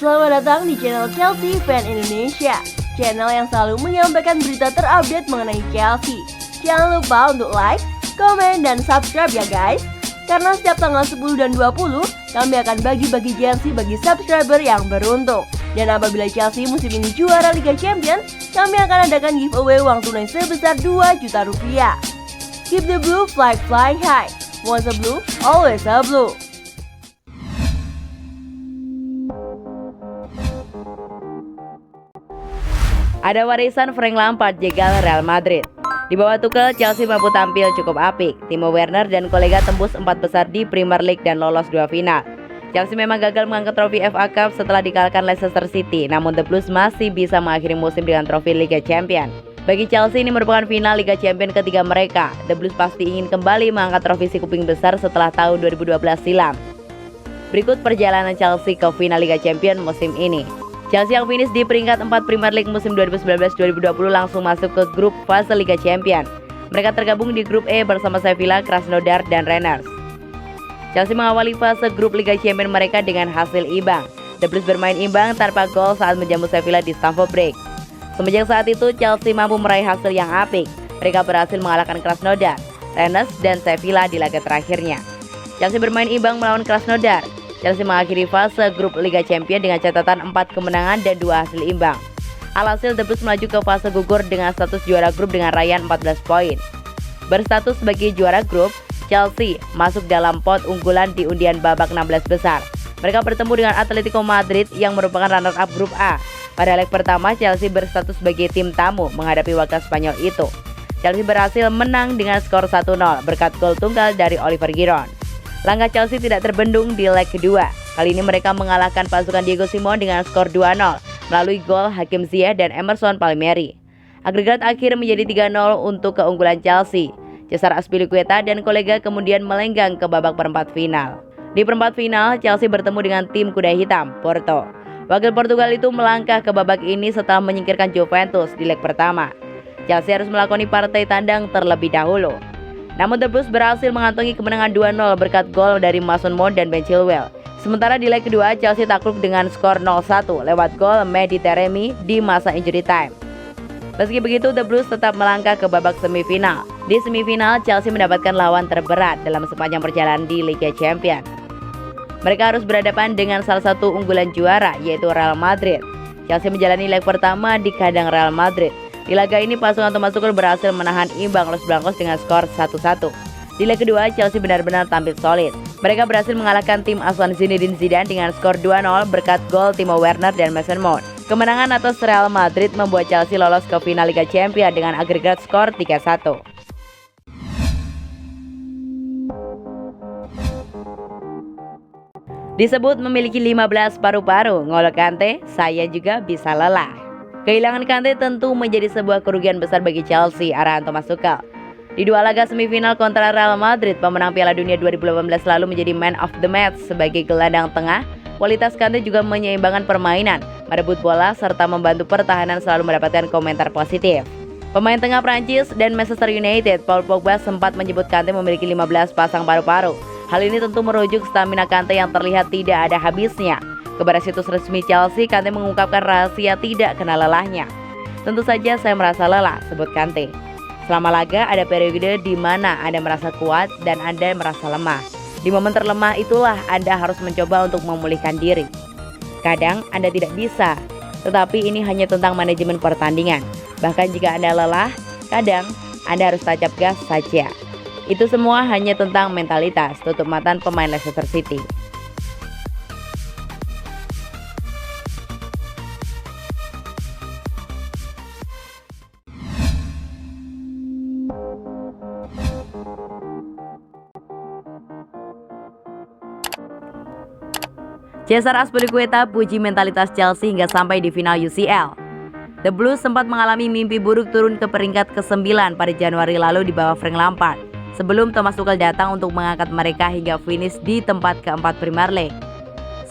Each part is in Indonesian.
Selamat datang di channel Chelsea Fan Indonesia, channel yang selalu menyampaikan berita terupdate mengenai Chelsea. Jangan lupa untuk like, komen, dan subscribe ya guys. Karena setiap tanggal 10 dan 20, kami akan bagi-bagi jersey bagi subscriber yang beruntung. Dan apabila Chelsea musim ini juara Liga Champions, kami akan adakan giveaway uang tunai sebesar 2 juta rupiah. Keep the blue flag flying high. Once a blue, always a blue. Ada warisan Frank Lampard jegal Real Madrid. Di bawah Tuchel, Chelsea mampu tampil cukup apik. Timo Werner dan kolega tembus 4 besar di Premier League dan lolos 2 final. Chelsea memang gagal mengangkat trofi FA Cup setelah dikalahkan Leicester City, namun The Blues masih bisa mengakhiri musim dengan trofi Liga Champions. Bagi Chelsea ini merupakan final Liga Champions ketiga mereka. The Blues pasti ingin kembali mengangkat trofi si kuping besar setelah tahun 2012 silam. Berikut perjalanan Chelsea ke final Liga Champions musim ini. Chelsea yang finish di peringkat 4 Premier League musim 2019-2020 langsung masuk ke grup fase Liga Champions. Mereka tergabung di grup E bersama Sevilla, Krasnodar, dan Rennes. Chelsea mengawali fase grup Liga Champions mereka dengan hasil imbang. The Blues bermain imbang tanpa gol saat menjamu Sevilla di Stamford Bridge. Semenjak saat itu, Chelsea mampu meraih hasil yang apik. Mereka berhasil mengalahkan Krasnodar, Rennes, dan Sevilla di laga terakhirnya. Chelsea bermain imbang melawan Krasnodar. Chelsea mengakhiri fase grup Liga Champions dengan catatan 4 kemenangan dan 2 hasil imbang. Alhasil The Blues melaju ke fase gugur dengan status juara grup dengan raihan 14 poin. Berstatus sebagai juara grup, Chelsea masuk dalam pot unggulan di undian babak 16 besar. Mereka bertemu dengan Atletico Madrid yang merupakan runner-up grup A. Pada leg pertama, Chelsea berstatus sebagai tim tamu menghadapi wakil Spanyol itu. Chelsea berhasil menang dengan skor 1-0 berkat gol tunggal dari Oliver Giroud. Langkah Chelsea tidak terbendung di leg kedua. Kali ini mereka mengalahkan pasukan Diego Simeone dengan skor 2-0 melalui gol Hakim Ziyech dan Emerson Palmieri. Agregat akhir menjadi 3-0 untuk keunggulan Chelsea. Cesar Azpilicueta dan kolega kemudian melenggang ke babak perempat final. Di perempat final, Chelsea bertemu dengan tim kuda hitam, Porto. Wakil Portugal itu melangkah ke babak ini setelah menyingkirkan Juventus di leg pertama. Chelsea harus melakoni partai tandang terlebih dahulu. Namun The Blues berhasil mengantongi kemenangan 2-0 berkat gol dari Mason Mount dan Ben Chilwell. Sementara di leg kedua, Chelsea takluk dengan skor 0-1 lewat gol Mehdi Taremi di masa injury time. Meski begitu, The Blues tetap melangkah ke babak semifinal. Di semifinal, Chelsea mendapatkan lawan terberat dalam sepanjang perjalanan di Liga Champions. Mereka harus berhadapan dengan salah satu unggulan juara, yaitu Real Madrid. Chelsea menjalani leg pertama di kandang Real Madrid. Di laga ini pasukan Thomas Tuchel berhasil menahan imbang Los Blancos dengan skor 1-1. Di leg kedua, Chelsea benar-benar tampil solid. Mereka berhasil mengalahkan tim asuhan Zinedine Zidane dengan skor 2-0 berkat gol Timo Werner dan Mason Mount. Kemenangan atas Real Madrid membuat Chelsea lolos ke final Liga Champions dengan agregat skor 3-1. Disebut memiliki 15 paru-paru, N'Golo Kante, saya juga bisa lelah. Kehilangan Kante tentu menjadi sebuah kerugian besar bagi Chelsea arahan Thomas Tuchel. Di 2 laga semifinal kontra Real Madrid, pemenang Piala Dunia 2018 lalu menjadi man of the match sebagai gelandang tengah. Kualitas Kante juga menyeimbangkan permainan, merebut bola, serta membantu pertahanan selalu mendapatkan komentar positif. Pemain tengah Prancis dan Manchester United, Paul Pogba sempat menyebut Kante memiliki 15 pasang paru-paru. Hal ini tentu merujuk stamina Kante yang terlihat tidak ada habisnya. Kepada situs resmi Chelsea, Kante mengungkapkan rahasia tidak kenal lelahnya. Tentu saja saya merasa lelah, sebut Kante. Selama laga ada periode di mana Anda merasa kuat dan Anda merasa lemah. Di momen terlemah itulah Anda harus mencoba untuk memulihkan diri. Kadang Anda tidak bisa, tetapi ini hanya tentang manajemen pertandingan. Bahkan jika Anda lelah, kadang Anda harus tancap gas saja. Itu semua hanya tentang mentalitas, tutup mata pemain Leicester City. Cesar Azpilicueta puji mentalitas Chelsea hingga sampai di final UCL. The Blues sempat mengalami mimpi buruk turun ke peringkat ke-9 pada Januari lalu di bawah Frank Lampard, sebelum Thomas Tuchel datang untuk mengangkat mereka hingga finish di tempat keempat Premier League.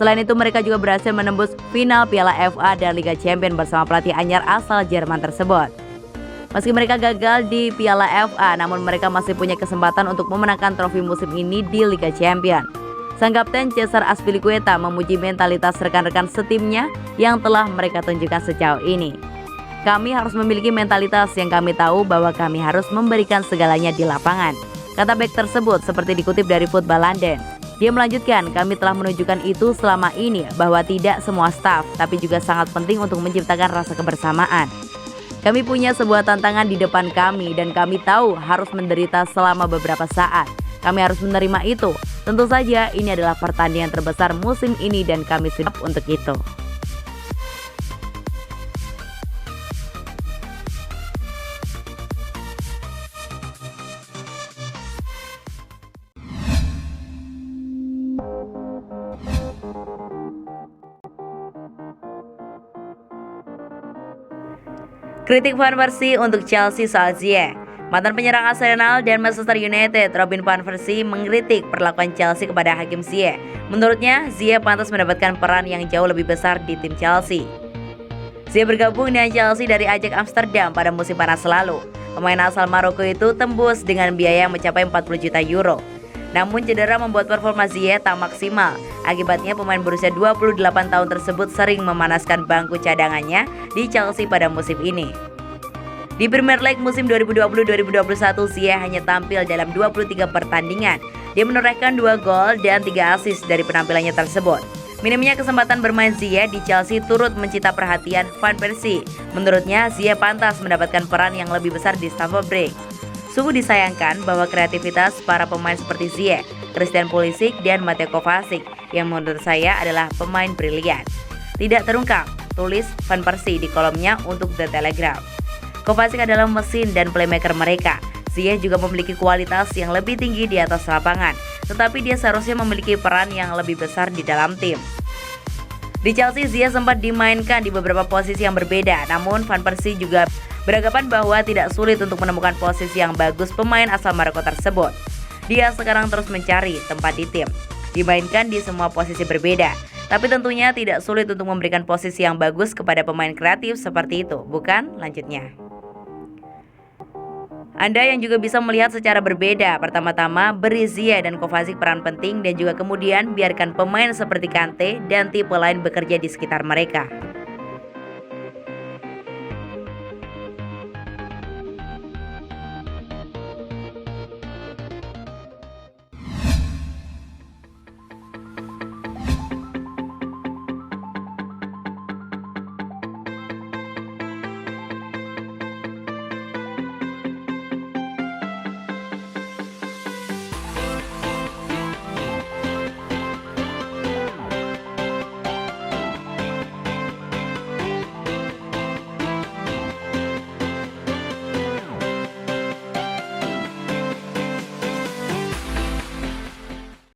Selain itu, mereka juga berhasil menembus final Piala FA dan Liga Champions bersama pelatih anyar asal Jerman tersebut. Meski mereka gagal di Piala FA, namun mereka masih punya kesempatan untuk memenangkan trofi musim ini di Liga Champions. Sang kapten Cesar Azpilicueta memuji mentalitas rekan-rekan setimnya yang telah mereka tunjukkan sejauh ini. Kami harus memiliki mentalitas yang kami tahu bahwa kami harus memberikan segalanya di lapangan, kata bek tersebut seperti dikutip dari Football London. Dia melanjutkan, kami telah menunjukkan itu selama ini bahwa tidak semua staf, tapi juga sangat penting untuk menciptakan rasa kebersamaan. Kami punya sebuah tantangan di depan kami dan kami tahu harus menderita selama beberapa saat. Kami harus menerima itu. Tentu saja ini adalah pertandingan terbesar musim ini dan kami siap untuk itu. Kritik Van Persie untuk Chelsea soal Ziyech. Mantan penyerang Arsenal dan Manchester United, Robin Van Persie mengkritik perlakuan Chelsea kepada Hakim Ziyech. Menurutnya, Ziyech pantas mendapatkan peran yang jauh lebih besar di tim Chelsea. Ziyech bergabung dengan Chelsea dari Ajax Amsterdam pada musim panas lalu. Pemain asal Maroko itu tembus dengan biaya yang mencapai 40 juta euro. Namun cedera membuat performa Ziyech tak maksimal. Akibatnya pemain berusia 28 tahun tersebut sering memanaskan bangku cadangannya di Chelsea pada musim ini. Di Premier League musim 2020-2021, Ziyech hanya tampil dalam 23 pertandingan. Dia menorehkan 2 gol dan 3 assist dari penampilannya tersebut. Minimnya kesempatan bermain Ziyech di Chelsea turut mencita perhatian Van Persie. Menurutnya, Ziyech pantas mendapatkan peran yang lebih besar di Stamford Bridge. Sungguh disayangkan bahwa kreativitas para pemain seperti Ziyech, Christian Pulisic, dan Mateo Kovacic yang menurut saya adalah pemain brilian tidak terungkap, tulis Van Persie di kolomnya untuk The Telegraph. Kovacic adalah mesin dan playmaker mereka. Ziyech juga memiliki kualitas yang lebih tinggi di atas lapangan, tetapi dia seharusnya memiliki peran yang lebih besar di dalam tim. Di Chelsea, Ziyech sempat dimainkan di beberapa posisi yang berbeda, namun Van Persie juga beranggapan bahwa tidak sulit untuk menemukan posisi yang bagus pemain asal Maroko tersebut. Dia sekarang terus mencari tempat di tim, dimainkan di semua posisi berbeda, tapi tentunya tidak sulit untuk memberikan posisi yang bagus kepada pemain kreatif seperti itu, bukan? Lanjutnya. Anda yang juga bisa melihat secara berbeda, pertama-tama beri Ziyech dan Kovacic peran penting dan juga kemudian biarkan pemain seperti Kante dan tipe lain bekerja di sekitar mereka.